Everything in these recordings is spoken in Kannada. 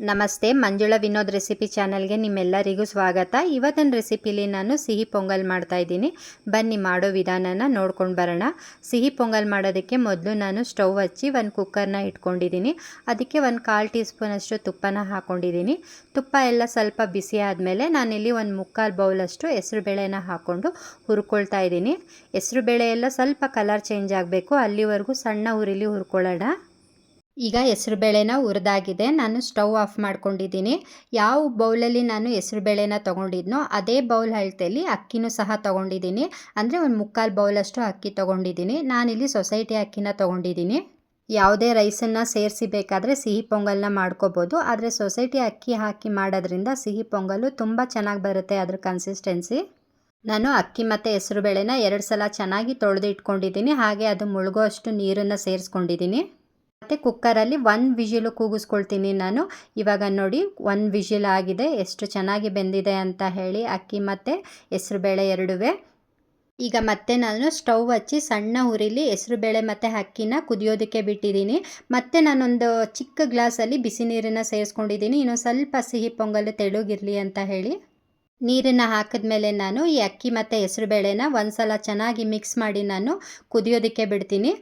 ನಮಸ್ತೆ, ಮಂಜುಳಾ ವಿನೋದ್ ರೆಸಿಪಿ ಚಾನಲ್ಗೆ ನಿಮ್ಮೆಲ್ಲರಿಗೂ ಸ್ವಾಗತ. ಇವತ್ತಿನ ರೆಸಿಪಿಲಿ ನಾನು ಸಿಹಿ ಪೊಂಗಲ್ ಮಾಡ್ತಾ ಇದ್ದೀನಿ. ಬನ್ನಿ ಮಾಡೋ ವಿಧಾನನ ನೋಡ್ಕೊಂಡು ಬರೋಣ. ಸಿಹಿ ಪೊಂಗಲ್ ಮಾಡೋದಕ್ಕೆ ಮೊದಲು ನಾನು ಸ್ಟವ್ ಹಚ್ಚಿ ಒಂದು ಕುಕ್ಕರ್ನ ಇಟ್ಕೊಂಡಿದ್ದೀನಿ. ಅದಕ್ಕೆ ಒಂದು 1/4 ಟೀ ಸ್ಪೂನಷ್ಟು ತುಪ್ಪನ ಹಾಕ್ಕೊಂಡಿದ್ದೀನಿ. ತುಪ್ಪ ಎಲ್ಲ ಸ್ವಲ್ಪ ಬಿಸಿ ಆದಮೇಲೆ ನಾನಿಲ್ಲಿ ಒಂದು 3/4 ಬೌಲಷ್ಟು ಹೆಸರುಬೇಳೆನ ಹಾಕ್ಕೊಂಡು ಹುರ್ಕೊಳ್ತಾ ಇದ್ದೀನಿ. ಹೆಸರುಬೇಳೆ ಎಲ್ಲ ಸ್ವಲ್ಪ ಕಲರ್ ಚೇಂಜ್ ಆಗಬೇಕು, ಅಲ್ಲಿವರೆಗೂ ಸಣ್ಣ ಉರಿಲಿ ಹುರ್ಕೊಳ್ಳೋಣ. ಈಗ ಹೆಸರುಬೇಳೆನ ಹುರಿದಾಗಿದೆ. ನಾನು ಸ್ಟವ್ ಆಫ್ ಮಾಡ್ಕೊಂಡಿದ್ದೀನಿ. ಯಾವ ಬೌಲಲ್ಲಿ ನಾನು ಹೆಸರುಬೇಳೆನ ತೊಗೊಂಡಿದ್ನೋ ಅದೇ ಬೌಲ್ ಅಳತೆಯಲ್ಲಿ ಅಕ್ಕಿನೂ ಸಹ ತೊಗೊಂಡಿದ್ದೀನಿ. ಅಂದರೆ ಒಂದು 3/4 ಬೌಲಷ್ಟು ಅಕ್ಕಿ ತೊಗೊಂಡಿದ್ದೀನಿ. ನಾನಿಲ್ಲಿ ಸೊಸೈಟಿ ಅಕ್ಕಿನ ತೊಗೊಂಡಿದ್ದೀನಿ. ಯಾವುದೇ ರೈಸನ್ನು ಸೇರಿಸಿ ಬೇಕಾದರೆ ಸಿಹಿ ಪೊಂಗಲ್ನ ಮಾಡ್ಕೋಬೋದು. ಆದರೆ ಸೊಸೈಟಿ ಅಕ್ಕಿ ಹಾಕಿ ಮಾಡೋದ್ರಿಂದ ಸಿಹಿ ಪೊಂಗಲು ತುಂಬ ಚೆನ್ನಾಗಿ ಬರುತ್ತೆ. ಅದ್ರ ಕನ್ಸಿಸ್ಟೆನ್ಸಿ ನಾನು ಅಕ್ಕಿ ಮತ್ತು ಹೆಸರುಬೇಳೆನ 2 ಸಲ ಚೆನ್ನಾಗಿ ತೊಳೆದು ಇಟ್ಕೊಂಡಿದ್ದೀನಿ. ಹಾಗೆ ಅದು ಮುಳುಗೋ ಅಷ್ಟು ನೀರನ್ನು ಸೇರಿಸ್ಕೊಂಡಿದ್ದೀನಿ. ಮತ್ತು ಕುಕ್ಕರಲ್ಲಿ 1 ವಿಷಿಲು ಕೂಗಿಸ್ಕೊಳ್ತೀನಿ ನಾನು. ಇವಾಗ ನೋಡಿ 1 ವಿಷಿಲ್ ಆಗಿದೆ. ಎಷ್ಟು ಚೆನ್ನಾಗಿ ಬೆಂದಿದೆ ಅಂತ ಹೇಳಿ ಅಕ್ಕಿ ಮತ್ತು ಹೆಸರುಬೇಳೆ ಎರಡುವೆ. ಈಗ ಮತ್ತೆ ನಾನು ಸ್ಟವ್ ಹಚ್ಚಿ ಸಣ್ಣ ಉರಿಲಿ ಹೆಸರುಬೇಳೆ ಮತ್ತು ಅಕ್ಕಿನ ಕುದಿಯೋದಕ್ಕೆ ಬಿಟ್ಟಿದ್ದೀನಿ. ಮತ್ತು ನಾನೊಂದು ಚಿಕ್ಕ ಗ್ಲಾಸಲ್ಲಿ ಬಿಸಿ ನೀರನ್ನು ಸೇರಿಸ್ಕೊಂಡಿದ್ದೀನಿ. ಇನ್ನೊಂದು ಸ್ವಲ್ಪ ಸಿಹಿ ಪೊಂಗಲ್ ತೆಳುಗಿರಲಿ ಅಂತ ಹೇಳಿ ನೀರನ್ನು ಹಾಕಿದ್ಮೇಲೆ ನಾನು ಈ ಅಕ್ಕಿ ಮತ್ತು ಹೆಸರುಬೇಳೆನ ಒಂದು ಸಲ ಚೆನ್ನಾಗಿ ಮಿಕ್ಸ್ ಮಾಡಿ ನಾನು ಕುದಿಯೋದಕ್ಕೆ ಬಿಡ್ತೀನಿ.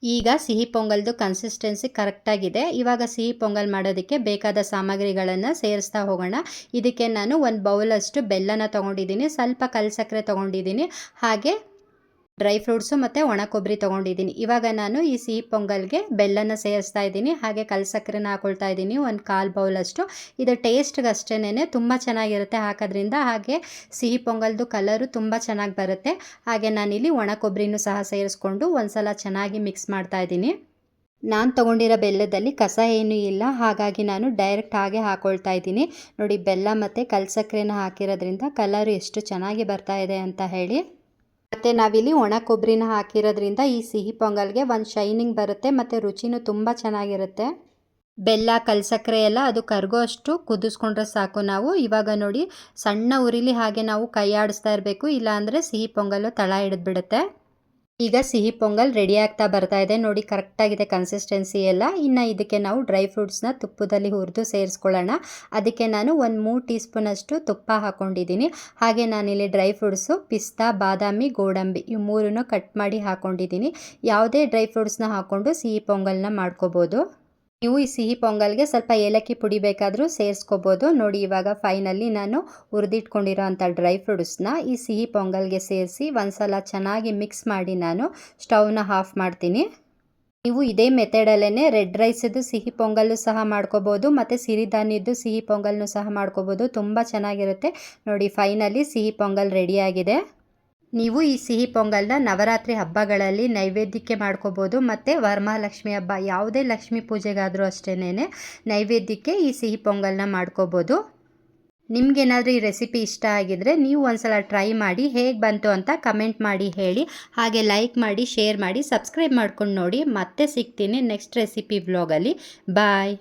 ಈಗ ಸಿಹಿ ಪೊಂಗಲ್ದು ಕನ್ಸಿಸ್ಟೆನ್ಸಿ ಕರೆಕ್ಟಾಗಿದೆ. ಇವಾಗ ಸಿಹಿ ಪೊಂಗಲ್ ಮಾಡೋದಕ್ಕೆ ಬೇಕಾದ ಸಾಮಗ್ರಿಗಳನ್ನು ಸೇರಿಸ್ತಾ ಹೋಗೋಣ. ಇದಕ್ಕೆ ನಾನು 1 ಬೌಲಷ್ಟು ಬೆಲ್ಲನ ತೊಗೊಂಡಿದ್ದೀನಿ, ಸ್ವಲ್ಪ ಕಲ್ಲು ಸಕ್ಕರೆ ತೊಗೊಂಡಿದ್ದೀನಿ, ಹಾಗೆ ಡ್ರೈ ಫ್ರೂಟ್ಸು ಮತ್ತು ಒಣ ಕೊಬ್ಬರಿ ತೊಗೊಂಡಿದ್ದೀನಿ. ಇವಾಗ ನಾನು ಈ ಸಿಹಿ ಪೊಂಗಲ್ಗೆ ಬೆಲ್ಲನ ಸೇರಿಸ್ತಾ ಇದ್ದೀನಿ, ಹಾಗೆ ಕಲ್ಲು ಸಕ್ಕರೆನ ಹಾಕ್ಕೊಳ್ತಾ ಇದ್ದೀನಿ 1/4 ಬೌಲಷ್ಟು. ಇದು ಟೇಸ್ಟ್ಗೆ ಅಷ್ಟೇನೆ ತುಂಬ ಚೆನ್ನಾಗಿರುತ್ತೆ ಹಾಕೋದ್ರಿಂದ. ಹಾಗೆ ಸಿಹಿ ಪೊಂಗಲ್ದು ಕಲರು ತುಂಬ ಚೆನ್ನಾಗಿ ಬರುತ್ತೆ. ಹಾಗೆ ನಾನಿಲ್ಲಿ ಒಣ ಕೊಬ್ಬರಿನೂ ಸಹ ಸೇರಿಸ್ಕೊಂಡು ಒಂದು ಸಲ ಚೆನ್ನಾಗಿ ಮಿಕ್ಸ್ ಮಾಡ್ತಾ ಇದ್ದೀನಿ. ನಾನು ತೊಗೊಂಡಿರೋ ಬೆಲ್ಲದಲ್ಲಿ ಕಸ ಏನೂ ಇಲ್ಲ, ಹಾಗಾಗಿ ನಾನು ಡೈರೆಕ್ಟ್ ಹಾಗೆ ಹಾಕ್ಕೊಳ್ತಾ ಇದ್ದೀನಿ. ನೋಡಿ, ಬೆಲ್ಲ ಮತ್ತು ಕಲ್ಲು ಸಕ್ಕರೆನ ಹಾಕಿರೋದ್ರಿಂದ ಕಲರು ಎಷ್ಟು ಚೆನ್ನಾಗಿ ಬರ್ತಾ ಇದೆ ಅಂತ ಹೇಳಿ. ಮತ್ತು ನಾವಿಲ್ಲಿ ಒಣ ಕೊಬ್ಬರಿನ ಹಾಕಿರೋದ್ರಿಂದ ಈ ಸಿಹಿ ಪೊಂಗಲ್ಗೆ ಒಂದು ಶೈನಿಂಗ್ ಬರುತ್ತೆ ಮತ್ತು ರುಚಿನೂ ತುಂಬ ಚೆನ್ನಾಗಿರುತ್ತೆ. ಬೆಲ್ಲ ಕಲ್ಲು ಸಕ್ಕರೆ ಎಲ್ಲ ಅದು ಕರಗೋ ಅಷ್ಟು ಕುದಿಸ್ಕೊಂಡ್ರೆ ಸಾಕು ನಾವು. ಇವಾಗ ನೋಡಿ, ಸಣ್ಣ ಉರಿಲಿ ಹಾಗೆ ನಾವು ಕೈ ಆಡಿಸ್ತಾ ಇರಬೇಕು, ಇಲ್ಲಾಂದರೆ ಸಿಹಿ ಪೊಂಗಲ್ಲು ತಳ ಹಿಡಿದ್ಬಿಡುತ್ತೆ. ಈಗ ಸಿಹಿ ಪೊಂಗಲ್ ರೆಡಿ ಆಗ್ತಾ ಬರ್ತಾ ಇದೆ. ನೋಡಿ, ಕರೆಕ್ಟಾಗಿದೆ ಕನ್ಸಿಸ್ಟೆನ್ಸಿ ಎಲ್ಲ. ಇನ್ನು ಇದಕ್ಕೆ ನಾವು ಡ್ರೈ ಫ್ರೂಟ್ಸ್ನ ತುಪ್ಪದಲ್ಲಿ ಹುರಿದು ಸೇರಿಸ್ಕೊಳ್ಳೋಣ. ಅದಕ್ಕೆ ನಾನು ಒಂದು 3 ಟೀ ಸ್ಪೂನಷ್ಟು ತುಪ್ಪ ಹಾಕ್ಕೊಂಡಿದ್ದೀನಿ. ಹಾಗೆ ನಾನಿಲ್ಲಿ ಡ್ರೈ ಫ್ರೂಟ್ಸು ಪಿಸ್ತಾ, ಬಾದಾಮಿ, ಗೋಡಂಬಿ ಇವು 3 ಕಟ್ ಮಾಡಿ ಹಾಕ್ಕೊಂಡಿದ್ದೀನಿ. ಯಾವುದೇ ಡ್ರೈ ಫ್ರೂಟ್ಸ್ನ ಹಾಕ್ಕೊಂಡು ಸಿಹಿ ಪೊಂಗಲ್ನ ಮಾಡ್ಕೋಬೋದು. ನೀವು ಈ ಸಿಹಿ ಪೊಂಗಲ್ಗೆ ಸ್ವಲ್ಪ ಏಲಕ್ಕಿ ಪುಡಿ ಬೇಕಾದರೂ ಸೇರಿಸ್ಕೋಬೋದು. ನೋಡಿ, ಇವಾಗ ಫೈನಲಿ ನಾನು ಹುರಿದಿಟ್ಕೊಂಡಿರೋ ಅಂಥ ಡ್ರೈ ಫ್ರೂಟ್ಸ್ನ ಈ ಸಿಹಿ ಪೊಂಗಲ್ಗೆ ಸೇರಿಸಿ ಒಂದು ಸಲ ಚೆನ್ನಾಗಿ ಮಿಕ್ಸ್ ಮಾಡಿ ನಾನು ಸ್ಟವ್ನ ಆಫ್ ಮಾಡ್ತೀನಿ. ನೀವು ಇದೇ ಮೆಥಡಲ್ಲೇ ರೆಡ್ ರೈಸದ್ದು ಸಿಹಿ ಪೊಂಗಲ್ಲು ಸಹ ಮಾಡ್ಕೋಬೋದು ಮತ್ತು ಸಿರಿಧಾನ್ಯದ್ದು ಸಿಹಿ ಪೊಂಗಲ್ನು ಸಹ ಮಾಡ್ಕೋಬೋದು. ತುಂಬ ಚೆನ್ನಾಗಿರುತ್ತೆ. ನೋಡಿ, ಫೈನಲಿ ಸಿಹಿ ಪೊಂಗಲ್ ರೆಡಿಯಾಗಿದೆ. ನೀವು ಈ ಸಿಹಿ ಪೊಂಗಲ್ನ ನವರಾತ್ರಿ ಹಬ್ಬಗಳಲ್ಲಿ ನೈವೇದ್ಯಕ್ಕೆ ಮಾಡ್ಕೋಬೋದು ಮತ್ತು ವರಮಹಾಲಕ್ಷ್ಮಿ ಹಬ್ಬ ಯಾವುದೇ ಲಕ್ಷ್ಮೀ ಪೂಜೆಗಾದರೂ ಅಷ್ಟೇನೆ ನೈವೇದ್ಯಕ್ಕೆ ಈ ಸಿಹಿ ಪೊಂಗಲ್ನ ಮಾಡ್ಕೋಬೋದು. ನಿಮಗೇನಾದರೂ ಈ ರೆಸಿಪಿ ಇಷ್ಟ ಆಗಿದರೆ ನೀವು ಒಂದ್ಸಲ ಟ್ರೈ ಮಾಡಿ ಹೇಗೆ ಬಂತು ಅಂತ ಕಮೆಂಟ್ ಮಾಡಿ ಹೇಳಿ. ಹಾಗೆ ಲೈಕ್ ಮಾಡಿ, ಶೇರ್ ಮಾಡಿ, ಸಬ್ಸ್ಕ್ರೈಬ್ ಮಾಡ್ಕೊಂಡು ನೋಡಿ. ಮತ್ತೆ ಸಿಗ್ತೀನಿ ನೆಕ್ಸ್ಟ್ ರೆಸಿಪಿ ವ್ಲಾಗಲ್ಲಿ. ಬಾಯ್.